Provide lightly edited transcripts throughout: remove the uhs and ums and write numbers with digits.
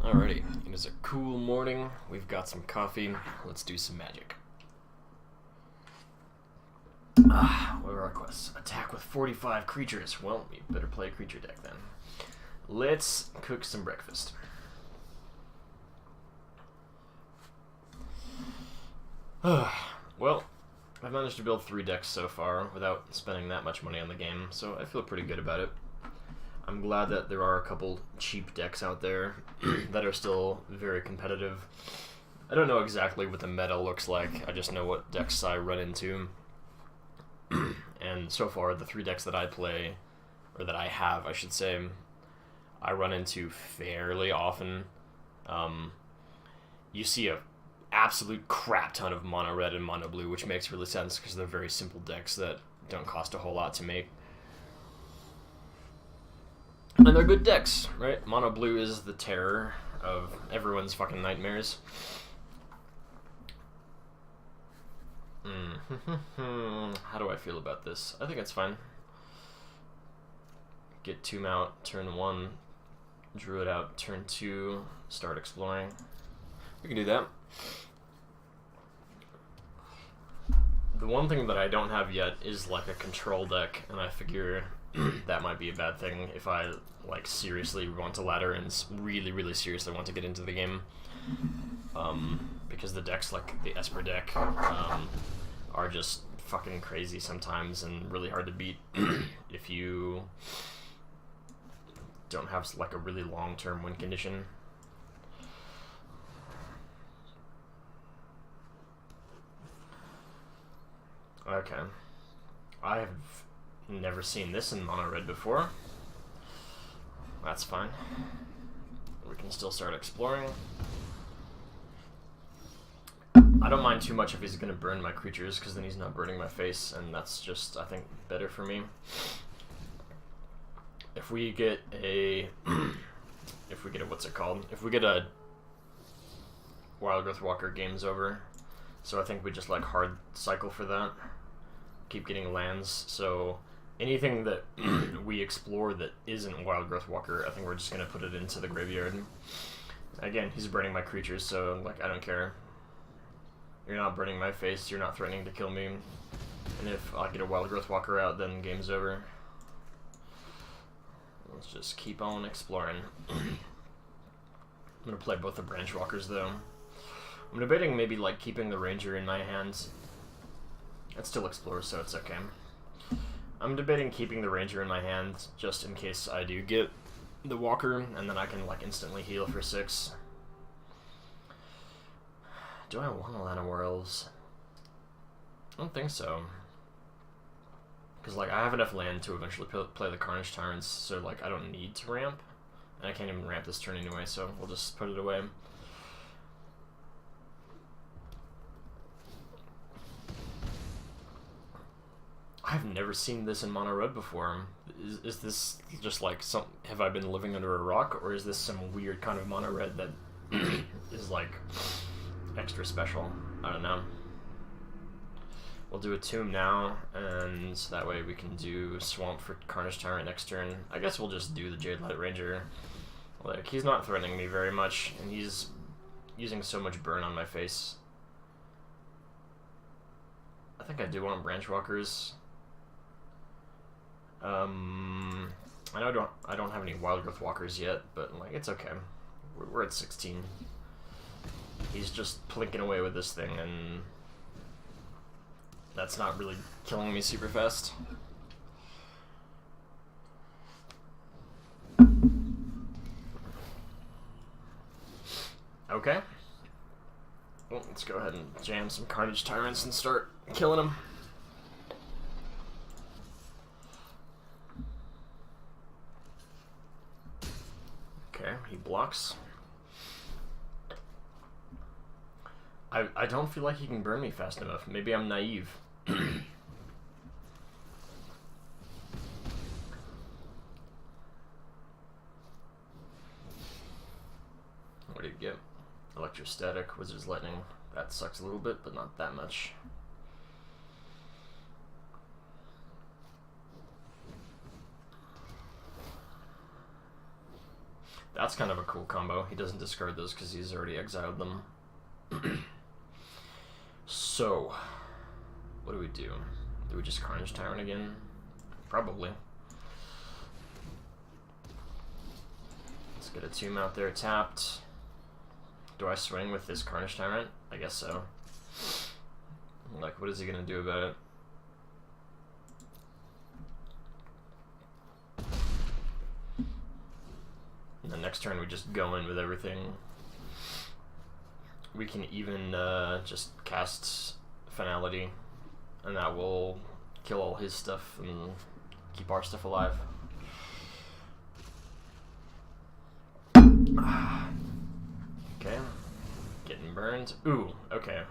Alrighty, it is a cool morning. We've got some coffee. Let's do some magic. What are our quests? Attack with 45 creatures. Well, we better play a creature deck then. Let's cook some breakfast. Well, I've managed to build 3 decks so far without spending that much money on the game, so I feel pretty good about it. I'm glad that there are a couple cheap decks out there that are still very competitive. I don't know exactly what the meta looks like, I just know what decks I run into. And so far, the 3 decks that I play, or that I have, I should say, I run into fairly often. You see a absolute crap ton of mono red and mono blue, which makes really sense because they're very simple decks that don't cost a whole lot to make. And they're good decks, right? Mono blue is the terror of everyone's fucking nightmares. How do I feel about this? I think it's fine. Get Tomb out, turn 1. Druid out, turn 2. Start exploring. We can do that. The one thing that I don't have yet is like a control deck, and I figure that might be a bad thing if I like seriously want to ladder and really seriously want to get into the game. Because the decks like the Esper deck are just fucking crazy sometimes and really hard to beat if you don't have like a really long-term win condition. Okay. I have never seen this in mono red before. That's fine. We can still start exploring. I don't mind too much if he's going to burn my creatures, because then he's not burning my face, and that's just, I think, better for me. If we get a... what's it called? If we get a Wild Growth Walker, game's over. So I think we just, like, hard cycle for that. Keep getting lands, so anything that we explore that isn't Wild Growth Walker, I think we're just going to put it into the graveyard. Again, he's burning my creatures, so, like, I don't care. You're not burning my face, you're not threatening to kill me. And if I get a Wild Growth Walker out, then game's over. Let's just keep on exploring. I'm gonna play both the Branch Walkers, though. I'm debating maybe, like, keeping the Ranger in my hands. It still explores, so it's okay. I'm debating keeping the Ranger in my hand, just in case I do get the Walker, and then I can, like, instantly heal for 6. Do I want a Land of Werewolves? I don't think so. Because, like, I have enough land to eventually play the Carnage Tyrants, so, like, I don't need to ramp. And I can't even ramp this turn anyway, so we'll just put it away. I've never seen this in mono red before. Is this just like some... Have I been living under a rock, or is this some weird kind of mono red that is like extra special? I don't know. We'll do a Tomb now, and that way we can do Swamp for Carnage Tyrant next turn. I guess we'll just do the Jade Light Ranger. Like, he's not threatening me very much, and he's using so much burn on my face. I think I do want Branch Walkers. I know I don't have any Wild Growth Walkers yet, but like it's okay. We're at 16. He's just plinking away with this thing, and that's not really killing me super fast. Okay. Well, let's go ahead and jam some Carnage Tyrants and start killing them. Okay, he blocks. I don't feel like he can burn me fast enough. Maybe I'm naive. What did he get? Electrostatic, Wizard's Lightning. That sucks a little bit, but not that much. That's kind of a cool combo. He doesn't discard those because he's already exiled them. So, what do we do? Do we just Carnage Tyrant again? Probably. Let's get a Tomb out there tapped. Do I swing with this Carnage Tyrant? I guess so. Like, what is he gonna do about it? And the next turn we just go in with everything. We can even just cast Finality, and that will kill all his stuff and keep our stuff alive. Okay. Getting burned. Ooh, okay.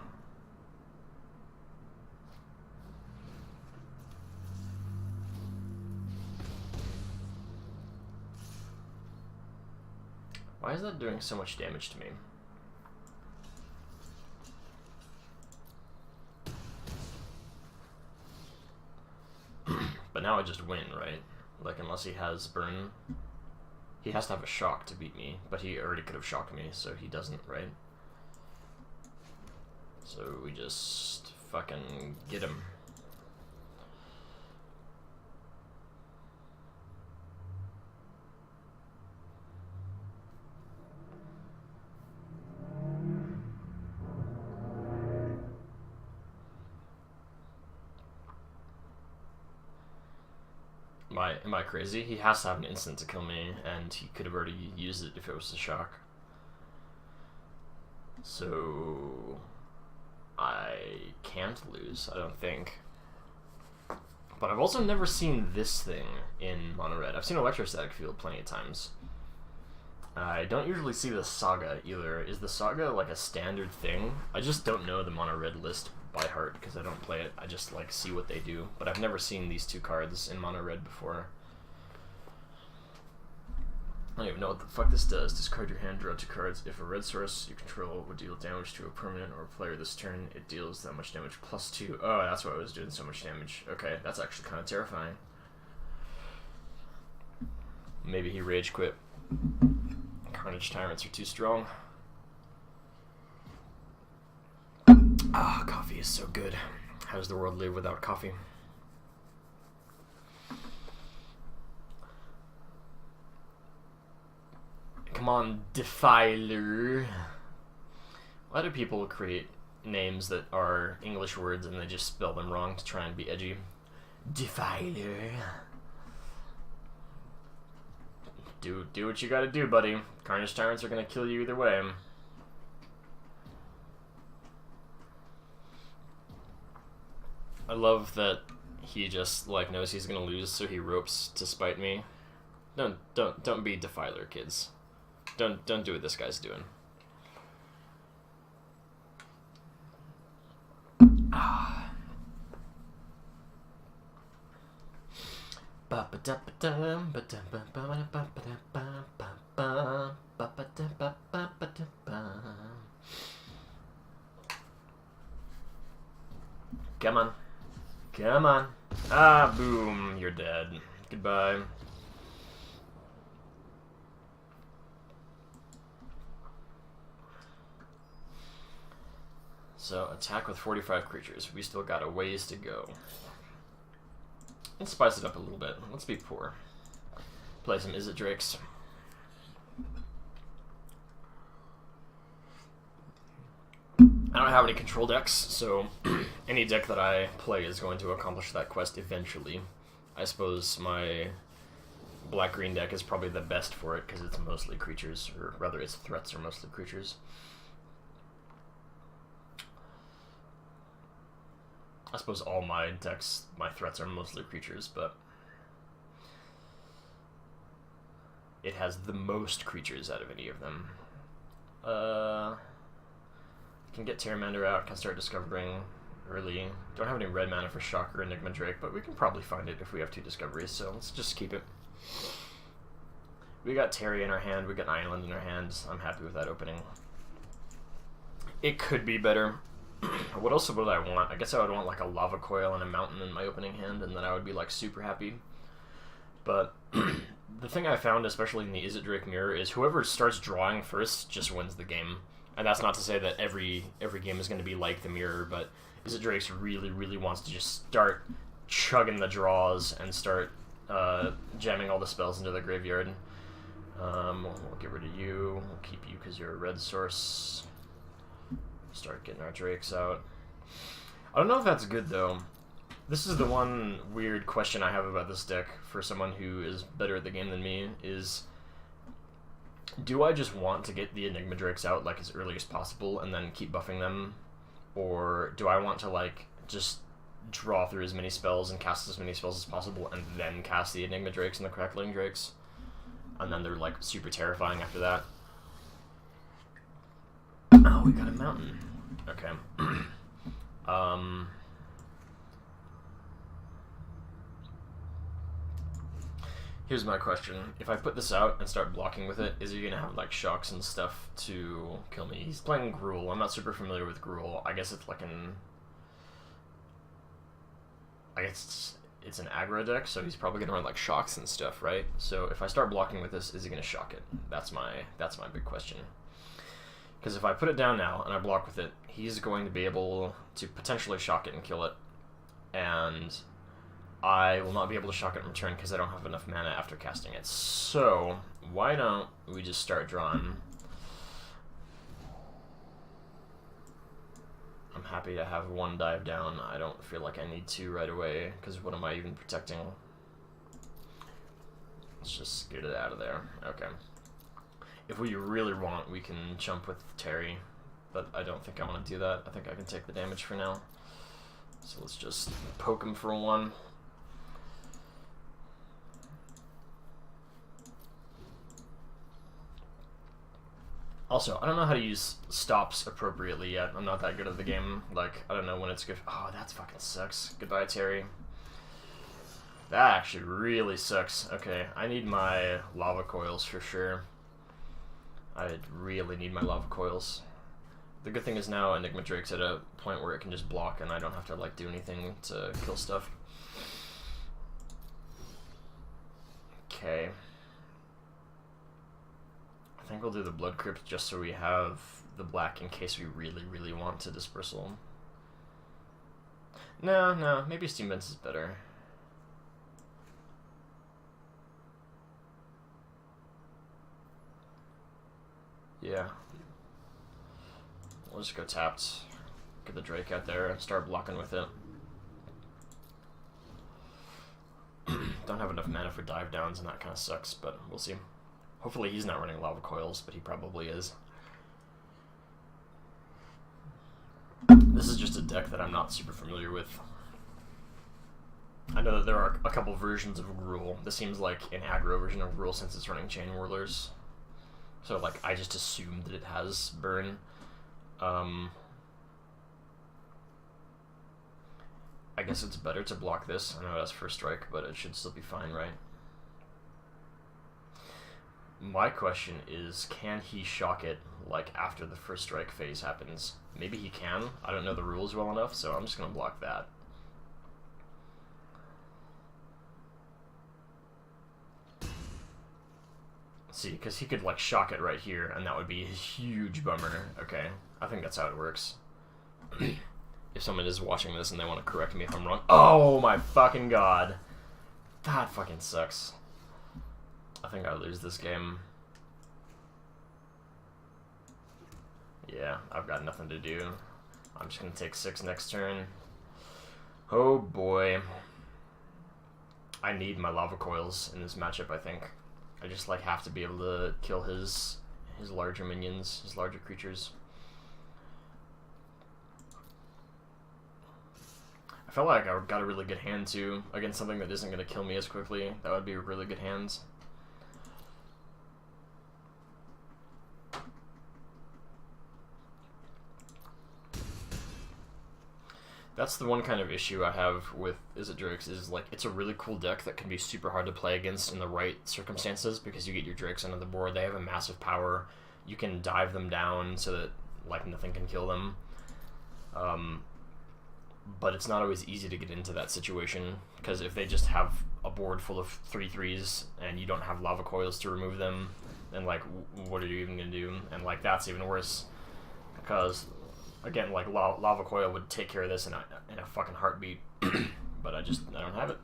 Why is that doing so much damage to me? But now I just win, right? Like, unless he has burn. He has to have a shock to beat me, but he already could have shocked me, so he doesn't, right? So we just fucking get him. Am I crazy? He has to have an instant to kill me, and he could have already used it if it was a shock. So I can't lose, I don't think. But I've also never seen this thing in mono red. I've seen Electrostatic Field plenty of times. I don't usually see the Saga either. Is the Saga like a standard thing? I just don't know the mono red list by heart because I don't play it. I just like see what they do. But I've never seen these two cards in mono red before. I don't even know what the fuck this does. Discard your hand, draw 2 cards. If a red source you control would deal damage to a permanent or a player this turn, it deals that much damage plus 2. Oh, that's why it was doing so much damage. Okay, that's actually kind of terrifying. Maybe he rage quit. Carnage Tyrants are too strong. Ah, coffee is so good. How does the world live without coffee? Come on, Defiler. Why do people create names that are English words and they just spell them wrong to try and be edgy? Defiler. Do what you gotta do, buddy. Carnage Tyrants are gonna kill you either way. I love that he just like knows he's gonna lose, so he ropes to spite me. Don't be Defiler, kids. Don't do what this guy's doing. Come on. Come on. Ah, boom. You're dead. Goodbye. So, attack with 45 creatures. We still got a ways to go. Let's spice it up a little bit. Let's be poor. Play some Izzet Drakes. I don't have any control decks, so any deck that I play is going to accomplish that quest eventually. I suppose my black-green deck is probably the best for it because it's mostly creatures, or rather its threats are mostly creatures. I suppose all my decks, my threats are mostly creatures, but it has the most creatures out of any of them. Can get Terramander out, can start discovering early. Don't have any red mana for Shocker or Enigma Drake, but we can probably find it if we have 2 discoveries, so let's just keep it. We got Terry in our hand, we got Island in our hands. I'm happy with that opening. It could be better. What else would I want? I guess I would want like a Lava Coil and a Mountain in my opening hand, and then I would be like super happy. But the thing I found, especially in the Is It Drake mirror, is whoever starts drawing first just wins the game. And that's not to say that every game is going to be like the mirror, but Is It Drake's really wants to just start chugging the draws and start jamming all the spells into the graveyard. We'll get rid of you. We'll keep you because you're a red source. Start getting our Drakes out. I don't know if that's good, though. This is the one weird question I have about this deck for someone who is better at the game than me, is do I just want to get the Enigma Drakes out like as early as possible and then keep buffing them? Or do I want to like just draw through as many spells and cast as many spells as possible and then cast the Enigma Drakes and the Crackling Drakes? And then they're like super terrifying after that. Oh, we got a mountain. Okay. Here's my question. If I put this out and start blocking with it, is he gonna have like shocks and stuff to kill me? He's playing Gruul. I'm not super familiar with Gruul. I guess it's like an... I guess it's an aggro deck, so he's probably gonna run like shocks and stuff, right? So if I start blocking with this, is he gonna shock it? That's my big question. Because if I put it down now and I block with it, he's going to be able to potentially shock it and kill it, and I will not be able to shock it in return because I don't have enough mana after casting it. So why don't we just start drawing? I'm happy to have one dive down. I don't feel like I need two right away, because what am I even protecting? Let's just get it out of there. Okay. If we really want, we can jump with Terry, but I don't think I want to do that. I think I can take the damage for now. So let's just poke him for one. Also, I don't know how to use stops appropriately yet. I'm not that good at the game. Like, I don't know when it's good. Oh, that fucking sucks. Goodbye, Terry. That actually really sucks. Okay, I need my lava coils for sure. I really need my lava coils. The good thing is now Enigma Drake's at a point where it can just block and I don't have to like do anything to kill stuff. Okay. I think we'll do the Blood Crypt just so we have the black in case we really want to Dispersal. No, maybe Steam Vents is better. Yeah. We'll just go tapped, get the Drake out there, and start blocking with it. Don't have enough mana for dive downs, and that kind of sucks, but we'll see. Hopefully he's not running lava coils, but he probably is. This is just a deck that I'm not super familiar with. I know that there are a couple versions of Gruul. This seems like an aggro version of Gruul since it's running Chain Whirlers. So, like, I just assumed that it has burn. I guess it's better to block this. I know it has first strike, but it should still be fine, right? My question is, can he shock it, like, after the first strike phase happens? Maybe he can. I don't know the rules well enough, so I'm just gonna block that. See, because he could, like, shock it right here, and that would be a huge bummer. Okay, I think that's how it works. If someone is watching this and they want to correct me if I'm wrong. Oh my fucking god. That fucking sucks. I think I lose this game. Yeah, I've got nothing to do. I'm just gonna take 6 next turn. Oh boy. I need my lava coils in this matchup, I think. I just like have to be able to kill his larger minions, his larger creatures. I felt like I got a really good hand too against something that isn't going to kill me as quickly. That would be a really good hand. That's the one kind of issue I have with Is It Drakes, is like it's a really cool deck that can be super hard to play against in the right circumstances because you get your Drakes onto the board. They have a massive power. You can dive them down so that like nothing can kill them. but it's not always easy to get into that situation, because if they just have a board full of 3/3s and you don't have lava coils to remove them, then like what are you even gonna do? And like that's even worse, because again, like lava coil would take care of this in a fucking heartbeat, but I don't have it.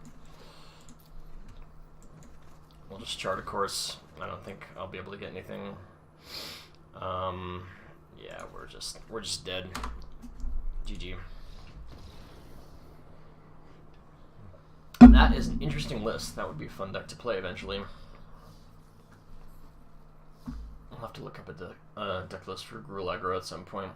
We'll just chart a course. I don't think I'll be able to get anything. Yeah, we're just dead. GG. That is an interesting list. That would be a fun deck to play eventually. I'll have to look up a deck list for Gruul aggro at some point.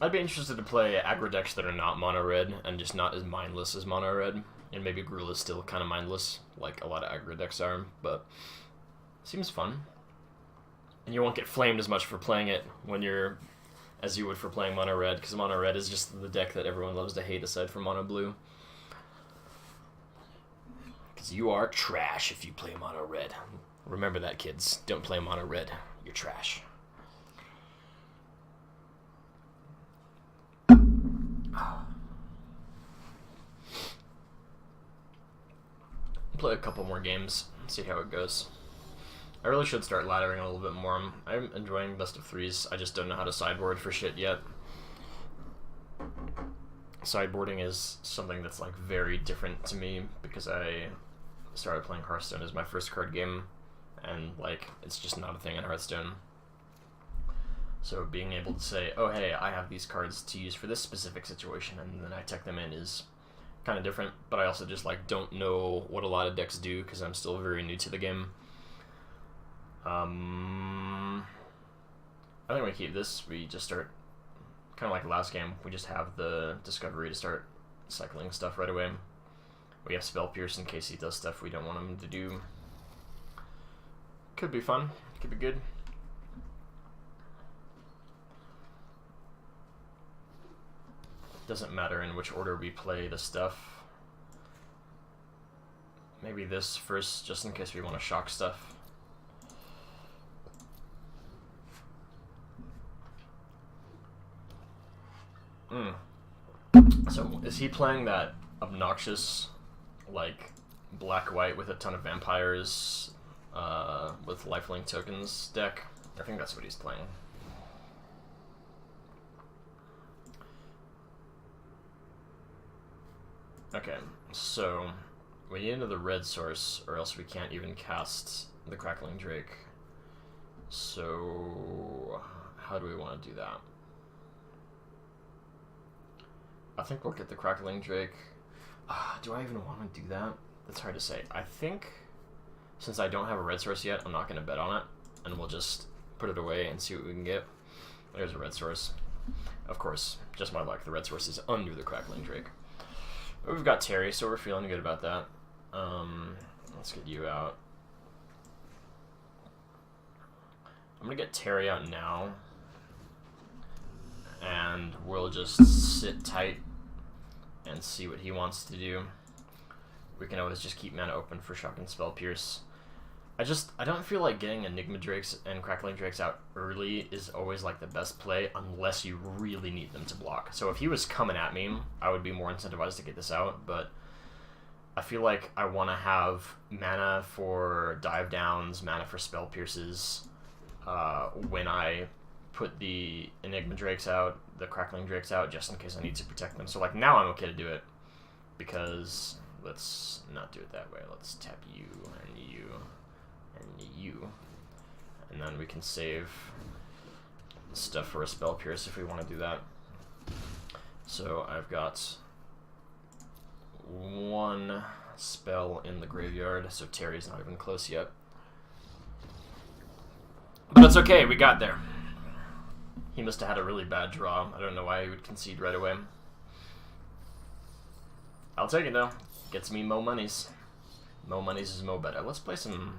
I'd be interested to play aggro decks that are not mono-red and just not as mindless as mono-red. And maybe Gruul is still kind of mindless, like a lot of aggro decks are, but seems fun. And you won't get flamed as much for playing it when you're as you would for playing mono red, because mono red is just the deck that everyone loves to hate aside from mono blue. Because you are trash if you play mono red. Remember that, kids. Don't play mono red. You're trash. Play a couple more games, see how it goes. I really should start laddering a little bit more. I'm enjoying best of threes. I just don't know how to sideboard for shit yet. Sideboarding is something that's like very different to me because I started playing Hearthstone as my first card game, and like it's just not a thing in Hearthstone. So being able to say, oh hey, I have these cards to use for this specific situation, and then I tech them in is kind of different. But I also just like don't know what a lot of decks do because I'm still very new to the game. I think we keep this. We just start kind of like last game. We just have the discovery to start cycling stuff right away. We have Spell Pierce in case he does stuff we don't want him to do. Could be fun. Could be good. Doesn't matter in which order we play the stuff. Maybe this first, just in case we want to shock stuff. So, is he playing that obnoxious, like, black-white with a ton of vampires, with lifelink tokens deck? I think that's what he's playing. Okay, so we need another red source, or else we can't even cast the Crackling Drake. So, how do we want to do that? I think we'll get the Crackling Drake. Do I even want to do that? That's hard to say. I think, since I don't have a red source yet, I'm not going to bet on it, and we'll just put it away and see what we can get. There's a red source. Of course, just my luck, the red source is under the Crackling Drake. But we've got Terry, so we're feeling good about that. Let's get you out. I'm going to get Terry out now. And we'll just sit tight and see what he wants to do. We can always just keep mana open for Shock and Spell Pierce. I don't feel like getting Enigma Drakes and Crackling Drakes out early is always like the best play unless you really need them to block. So if he was coming at me, I would be more incentivized to get this out, but I feel like I want to have mana for dive downs, mana for Spell Pierces, when I put the Enigma Drakes out, the Crackling Drakes out, just in case I need to protect them. So like now I'm okay to do it, because let's not do it that way. Let's tap you and you and you, and then we can save stuff for a Spell Pierce if we want to do that. So I've got one spell in the graveyard, so Terry's not even close yet. But it's okay, we got there. He must have had a really bad draw. I don't know why he would concede right away. I'll take it though. Gets me mo monies. Mo monies is mo better. Let's play some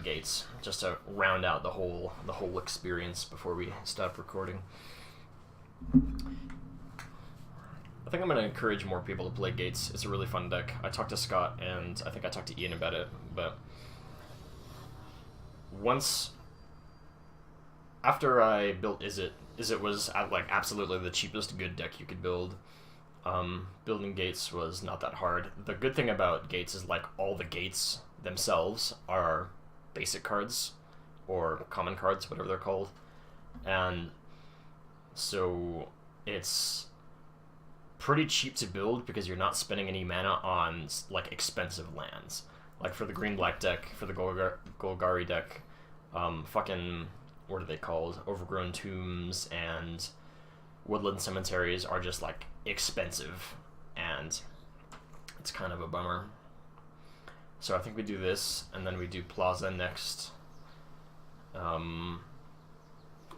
gates just to round out the whole experience before we stop recording. I think I'm going to encourage more people to play gates. It's a really fun deck. I talked to Scott and I think I talked to Ian about it, but after I built Izzet is it was like absolutely the cheapest good deck you could build. Building gates was not that hard. The good thing about gates is like all the gates themselves are basic cards or common cards, whatever they're called, and so it's pretty cheap to build because you're not spending any mana on like expensive lands. Like for the green-black deck, for the Golgari deck, fucking, what are they called? Overgrown Tombs and Woodland Cemeteries are just like expensive, and it's kind of a bummer. So I think we do this, and then we do Plaza next. I mean,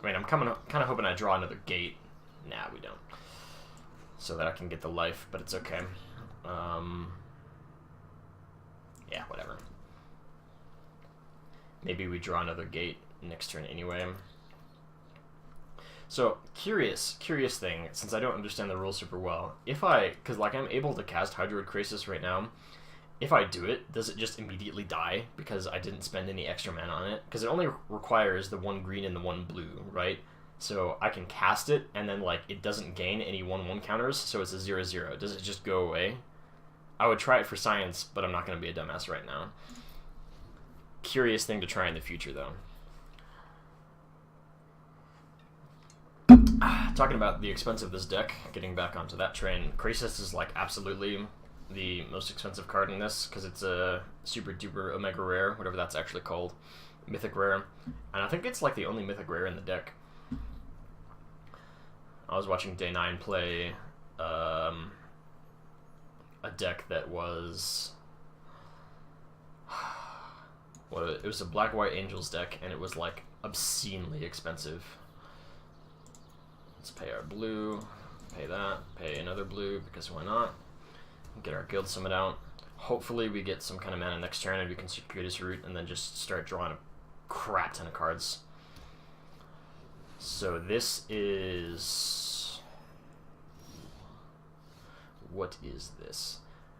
I'm kind of hoping I draw another gate. Nah, we don't. So that I can get the life, but it's okay. Yeah, whatever. Maybe we draw another gate next turn anyway. So, curious thing, since I don't understand the rules super well. Because like I'm able to cast Hydroid Krasis right now, if I do it, does it just immediately die because I didn't spend any extra mana on it? Because it only requires the 1 green and the 1 blue, right? So I can cast it, and then like it doesn't gain any 1/1 counters, so it's a 0/0. Does it just go away? I would try it for science, but I'm not going to be a dumbass right now. Curious thing to try in the future, though. Talking about the expense of this deck, getting back onto that train, Krasis is like absolutely the most expensive card in this, because it's a super duper Omega Rare, whatever that's actually called, Mythic Rare, and I think it's like the only Mythic Rare in the deck. I was watching Day 9 play a deck that was... well, it was a Black-White Angels deck, and it was like obscenely expensive. Let's pay our blue, pay that, pay another blue, because why not? Get our Guild Summit out. Hopefully we get some kind of mana next turn and we can Circuitous Route and then just start drawing a crap ton of cards. So this is... what is this?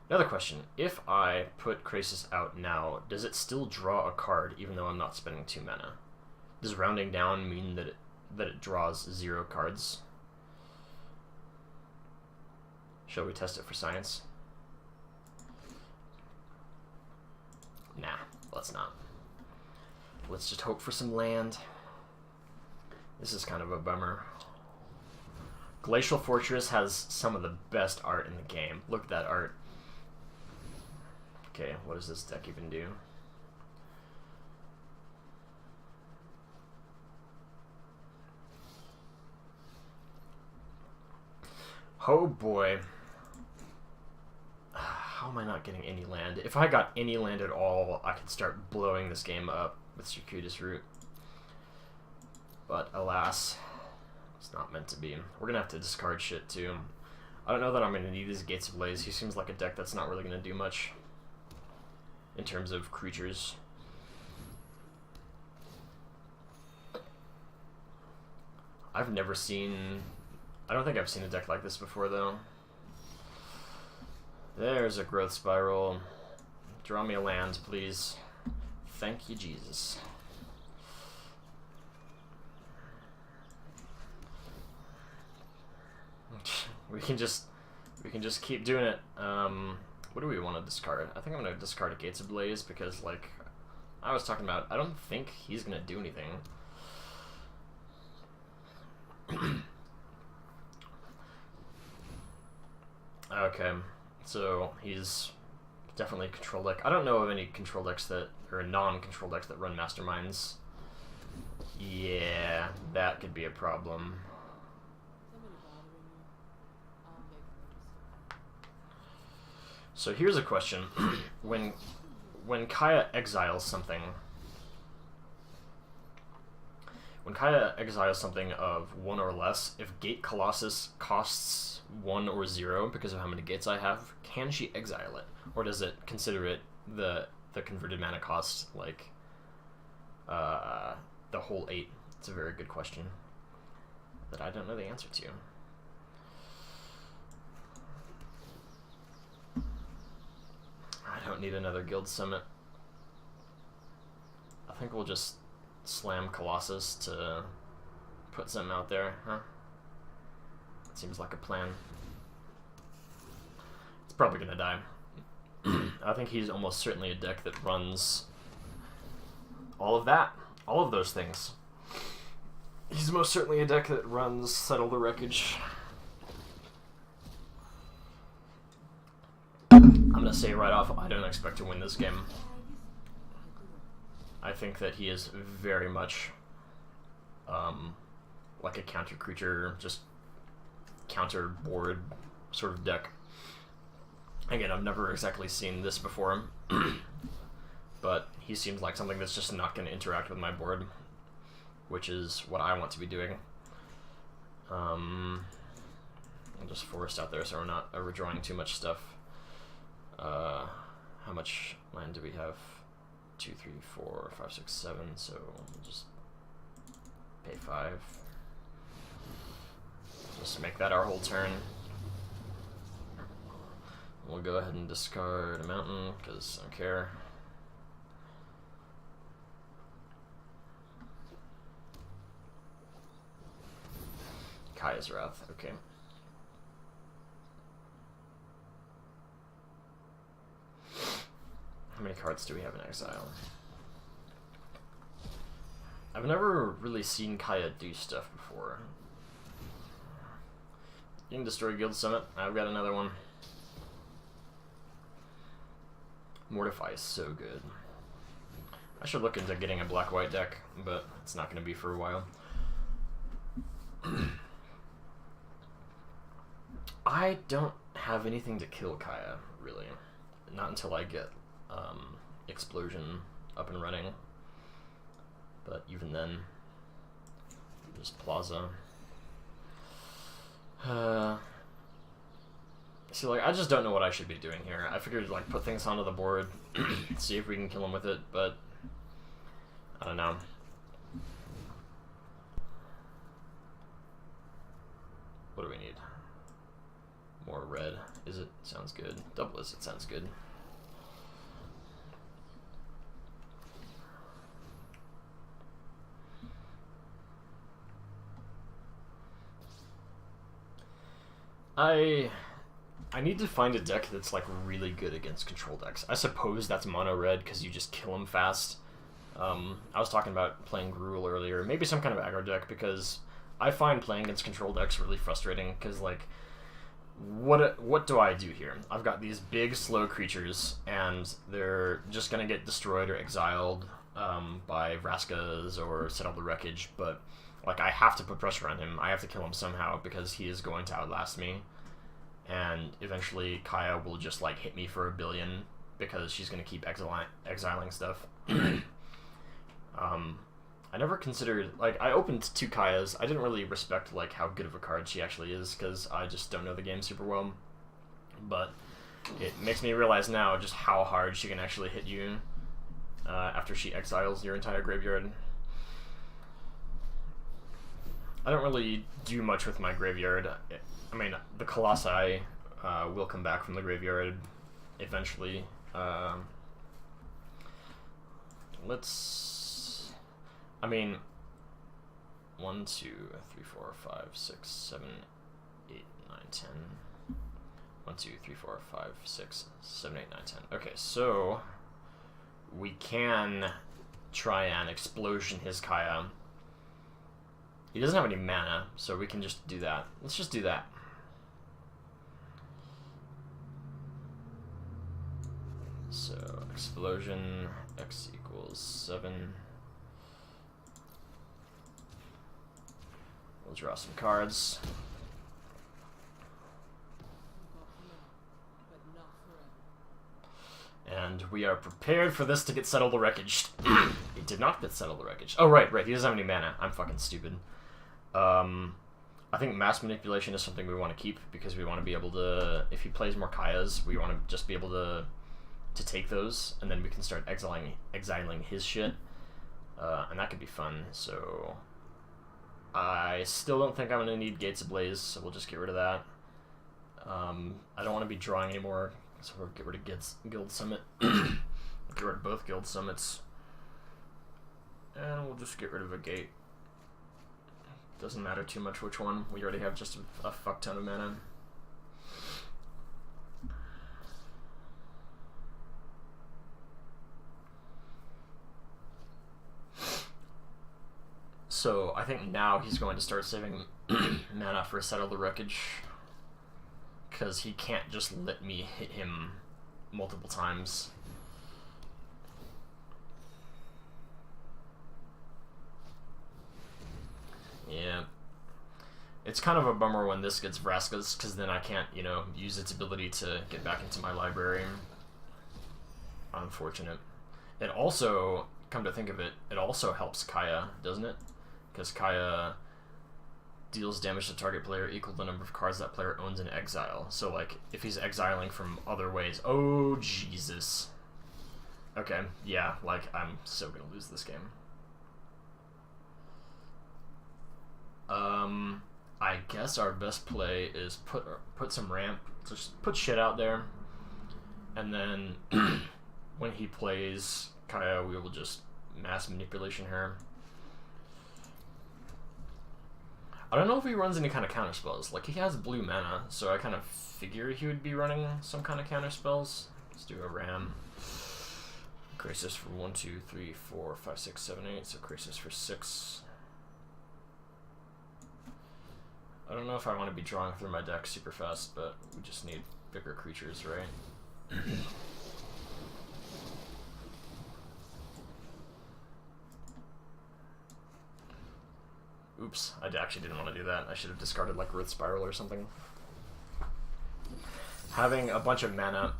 Another question. If I put Krasis out now, does it still draw a card even though I'm not spending 2 mana? Does rounding down mean that it draws 0 cards? Shall we test it for science? Nah, let's not. Let's just hope for some land. This is kind of a bummer. Glacial Fortress has some of the best art in the game. Look at that art. Okay, what does this deck even do? Oh boy. How am I not getting any land? If I got any land at all, I could start blowing this game up with Circuitous Route. But alas, it's not meant to be. We're gonna have to discard shit too. I don't know that I'm gonna need these Gates of Blaze. He seems like a deck that's not really gonna do much in terms of creatures. I've never seen... I don't think I've seen a deck like this before, though. There's a Growth Spiral. Draw me a land, please. Thank you, Jesus. We can just keep doing it. What do we want to discard? I think I'm gonna discard a Gates of Blaze because, like I was talking about, I don't think he's gonna do anything. Okay, so he's definitely a control deck. I don't know of any control decks that, or non-control decks that run Masterminds. Yeah, that could be a problem. So here's a question. When Kaya exiles something, of 1 or less, if Gate Colossus costs 1 or 0 because of how many gates I have, can she exile it? Or does it consider it the converted mana cost, like the whole 8? It's a very good question that I don't know the answer to. I don't need another Guild Summit. I think we'll just slam Colossus to put something out there, huh? That seems like a plan. It's probably gonna die. I think he's almost certainly a deck that runs all of that. All of those things. He's most certainly a deck that runs Settle the Wreckage. I'm gonna say right off, I don't expect to win this game. I think that he is very much like a counter creature, just counter board sort of deck. Again, I've never exactly seen this before, but he seems like something that's just not going to interact with my board, which is what I want to be doing. I'll just forest out there so we're not overdrawing too much stuff. How much land do we have? 2, 3, 4, 5, 6, 7, so we'll just pay 5. Just make that our whole turn. We'll go ahead and discard a mountain, because I don't care. Kaya's Wrath, okay. How many cards do we have in exile? I've never really seen Kaya do stuff before. You can destroy Guild Summit. I've got another one. Mortify is so good. I should look into getting a black-white deck, but it's not going to be for a while. I don't have anything to kill Kaya, really. Not until I get Explosion up and running. But even then, just Plaza. See, like, I just don't know what I should be doing here. I figured, like, put things onto the board, see if we can kill him with it, but I don't know. What do we need? More red. Is it? Sounds good. Double is it? Sounds good. I need to find a deck that's like really good against control decks. I suppose that's mono red because you just kill them fast. I was talking about playing Gruul earlier. Maybe some kind of aggro deck, because I find playing against control decks really frustrating because, like, what do I do here? I've got these big slow creatures and they're just gonna get destroyed or exiled by Vraska's or Settle the Wreckage, but like, I have to put pressure on him. I have to kill him somehow because he is going to outlast me. And eventually Kaya will just like hit me for a billion because she's going to keep exiling stuff. I never considered, like, I opened 2 Kayas. I didn't really respect like how good of a card she actually is because I just don't know the game super well. But it makes me realize now just how hard she can actually hit you after she exiles your entire graveyard. I don't really do much with my graveyard. I mean, the Colossi will come back from the graveyard eventually. I mean, 1, 2, 3, 4, 5, 6, 7, 8, 9, 10. 1, 2, 3, 4, 5, 6, 7, 8, 9, 10. Okay, so we can try and Explosion his Kaya. He doesn't have any mana, so we can just do that. Let's just do that. So, Explosion, X equals 7. We'll draw some cards. And we are prepared for this to get Settle the Wreckage. He did not get Settle the Wreckage. Oh, right. He doesn't have any mana. I'm fucking stupid. I think Mass Manipulation is something we want to keep because we want to be able to, if he plays more Kayas, we want to just be able to take those, and then we can start exiling his shit, and that could be fun. So I still don't think I'm going to need Gates Ablaze, so we'll just get rid of that. I don't want to be drawing anymore, so we'll get rid of Guild Summit. Get rid of both Guild Summits. And we'll just get rid of a gate. Doesn't matter too much which one. We already have just a fuck ton of mana. So I think now he's going to start saving mana for Settle the Wreckage, because he can't just let me hit him multiple times. Yeah. It's kind of a bummer when this gets Vraska's, because then I can't, you know, use its ability to get back into my library. Unfortunate. It also, come to think of it, it also helps Kaya, doesn't it? Because Kaya deals damage to target player equal to the number of cards that player owns in exile. So, like, if he's exiling from other ways... Oh, Jesus. Okay, yeah, like, I'm so gonna lose this game. I guess our best play is put some ramp, just put shit out there, and then when he plays Kaya, we will just mass manipulation her. I don't know if he runs any kind of counter spells. Like, he has blue mana, so I kind of figure he would be running some kind of counter spells. Let's do a ram. Crisis for 1, 2, 3, 4, 5, 6, 7, 8. So Crisis for 6. I don't know if I want to be drawing through my deck super fast, but we just need bigger creatures, right? Oops, I actually didn't want to do that. I should have discarded like Root Spiral or something. Having a bunch of mana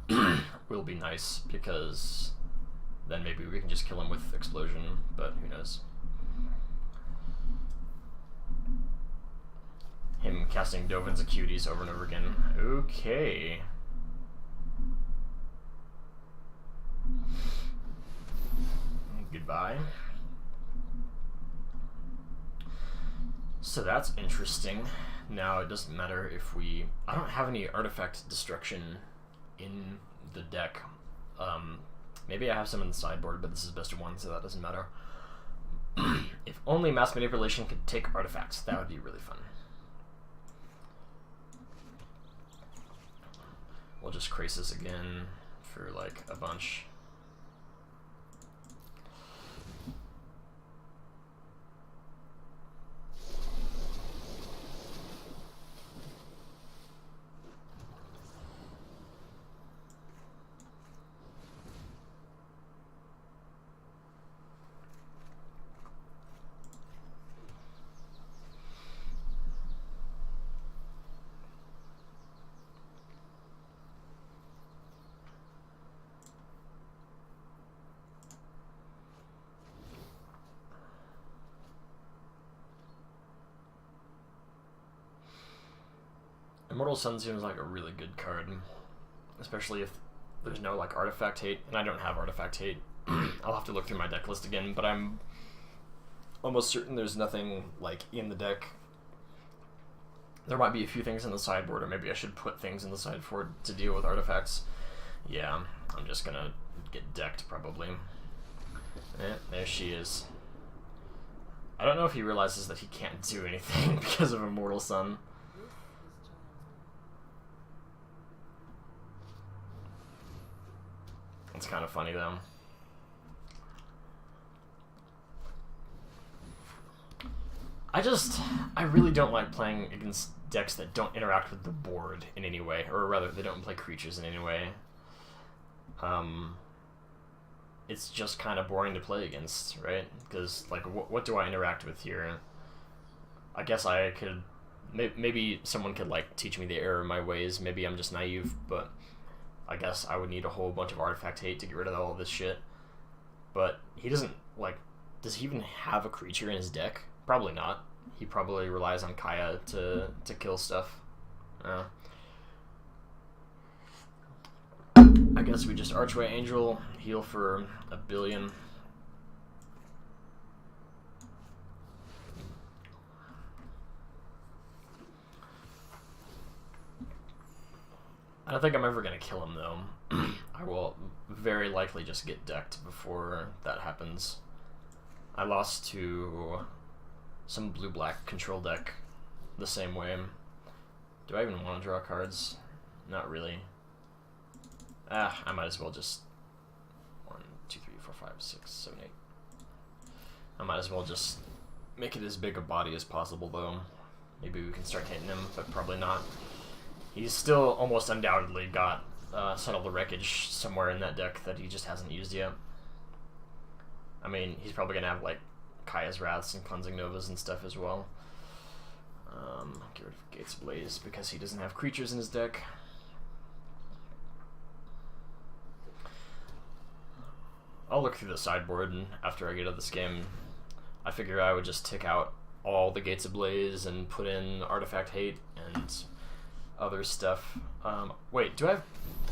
will be nice, because then maybe we can just kill him with Explosion, but who knows. Him casting Dovin's Acuities over and over again. Okay. Goodbye. So that's interesting. Now it doesn't matter if we... I don't have any artifact destruction in the deck. Maybe I have some in the sideboard, but this is best of one, so that doesn't matter. If only Mass Manipulation could take artifacts, that would be really fun. We'll just Crisis again for like a bunch. Immortal Sun seems like a really good card, especially if there's no like artifact hate, and I don't have artifact hate. I'll have to look through my deck list again, but I'm almost certain there's nothing like in the deck. There might be a few things in the sideboard, or maybe I should put things in the sideboard to deal with artifacts. Yeah, I'm just gonna get decked probably. There she is. I don't know if he realizes that he can't do anything because of Immortal Sun. It's kind of funny though. I really don't like playing against decks that don't interact with the board in any way, or rather, they don't play creatures in any way. It's just kind of boring to play against, right? Because, like, what do I interact with here? I guess I could... Maybe someone could, like, teach me the error of my ways. Maybe I'm just naive, but I guess I would need a whole bunch of artifact hate to get rid of all of this shit. But he doesn't, like... Does he even have a creature in his deck? Probably not. He probably relies on Kaya to kill stuff. I guess we just Archway Angel, heal for 1 billion. I don't think I'm ever going to kill him, though. I will very likely just get decked before that happens. I lost to some blue-black control deck the same way. Do I even want to draw cards? Not really. I might as well just 1, 2, 3, 4, 5, 6, 7, 8. I might as well just make it as big a body as possible, though. Maybe we can start hitting him, but probably not. He's still almost undoubtedly got Settle the Wreckage somewhere in that deck that he just hasn't used yet. I mean, he's probably gonna have like Kaya's Wraths and Cleansing Novas and stuff as well. Get rid of Gates Blaze because he doesn't have creatures in his deck. I'll look through the sideboard, and after I get out of this game, I figure I would just tick out all the Gates of Blaze and put in Artifact Hate and other stuff. Wait, do I have...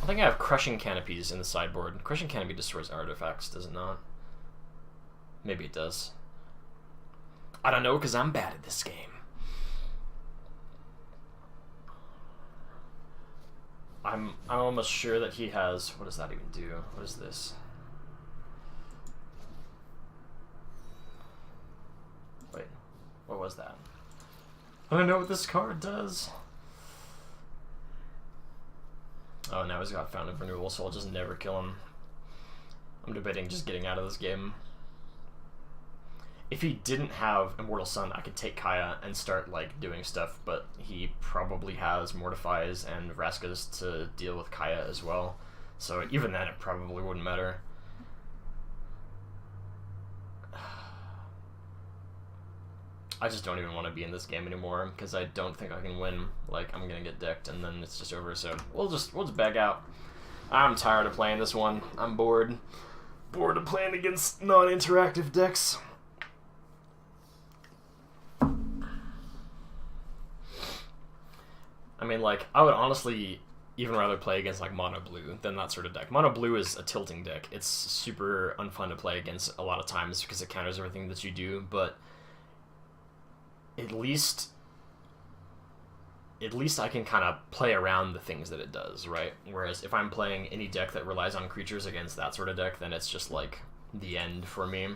I think I have Crushing Canopies in the sideboard. Crushing Canopy destroys artifacts, does it not? Maybe it does. I don't know, because I'm bad at this game. I'm almost sure that he has... What does that even do? What is this? Wait, what was that? I don't know what this card does. Oh, now he's got Fountain of Renewal, so I'll just never kill him. I'm debating just getting out of this game. If he didn't have Immortal Sun, I could take Kaya and start, like, doing stuff, but he probably has Mortifies and Raskas to deal with Kaya as well. So even then, it probably wouldn't matter. I just don't even want to be in this game anymore, because I don't think I can win. Like, I'm gonna get decked, and then it's just over, so we'll just back out. I'm tired of playing this one. I'm bored. Bored of playing against non-interactive decks. I mean, like, I would honestly even rather play against, like, Mono Blue than that sort of deck. Mono Blue is a tilting deck. It's super unfun to play against a lot of times because it counters everything that you do, but at least I can kind of play around the things that it does, right? Whereas if I'm playing any deck that relies on creatures against that sort of deck, then it's just, like, the end for me,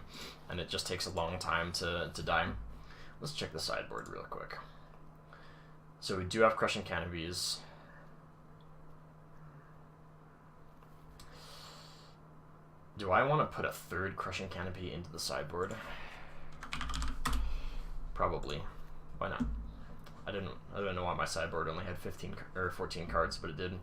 and it just takes a long time to die. Let's check the sideboard real quick. So we do have Crushing Canopies. Do I want to put a third Crushing Canopy into the sideboard? Probably. Why not? I don't know why my sideboard only had 15 or 14 cards, but it did.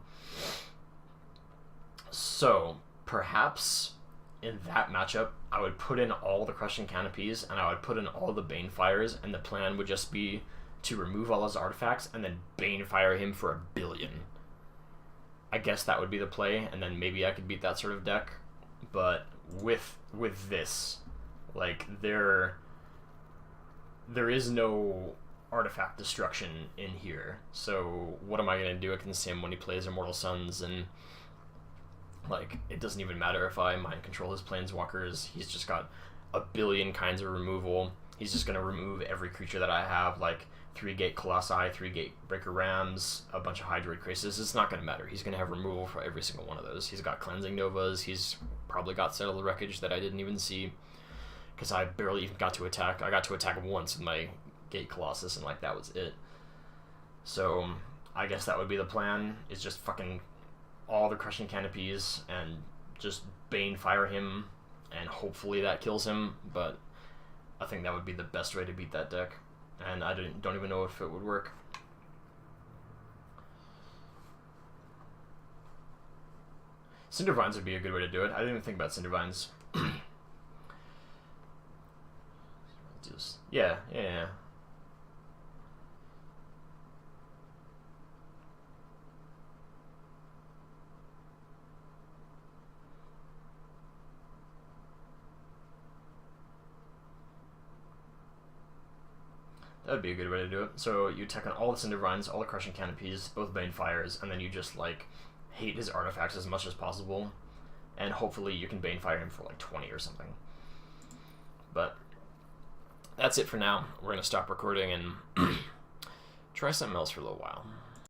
So perhaps in that matchup, I would put in all the Crushing Canopies and I would put in all the Banefires, and the plan would just be to remove all his artifacts and then Banefire him for 1 billion. I guess that would be the play, and then maybe I could beat that sort of deck. But with this, like, there is no artifact destruction in here. So what am I gonna do against him when he plays Immortal Suns? And, like, it doesn't even matter if I mind control his Planeswalkers. He's just got 1 billion kinds of removal. He's just gonna remove every creature that I have, like 3-gate Colossi, 3-gate Breaker Rams, a bunch of Hydroid Krasis. It's not gonna matter. He's gonna have removal for every single one of those. He's got Cleansing Novas. He's probably got Settle the Wreckage that I didn't even see, because I barely even got to attack. I got to attack once with my Gate Colossus, and, like, that was it. So I guess that would be the plan, is just fucking all the Crushing Canopies and just Banefire him, and hopefully that kills him, but I think that would be the best way to beat that deck, and I don't even know if it would work. Cindervines would be a good way to do it. I didn't even think about Cindervines. Yeah. That would be a good way to do it. So you attack on all the Cindervines, all the Crushing Canopies, both Banefires, and then you just, like, hate his artifacts as much as possible, and hopefully you can Banefire him for, like, 20 or something. But that's it for now. We're going to stop recording and try something else for a little while.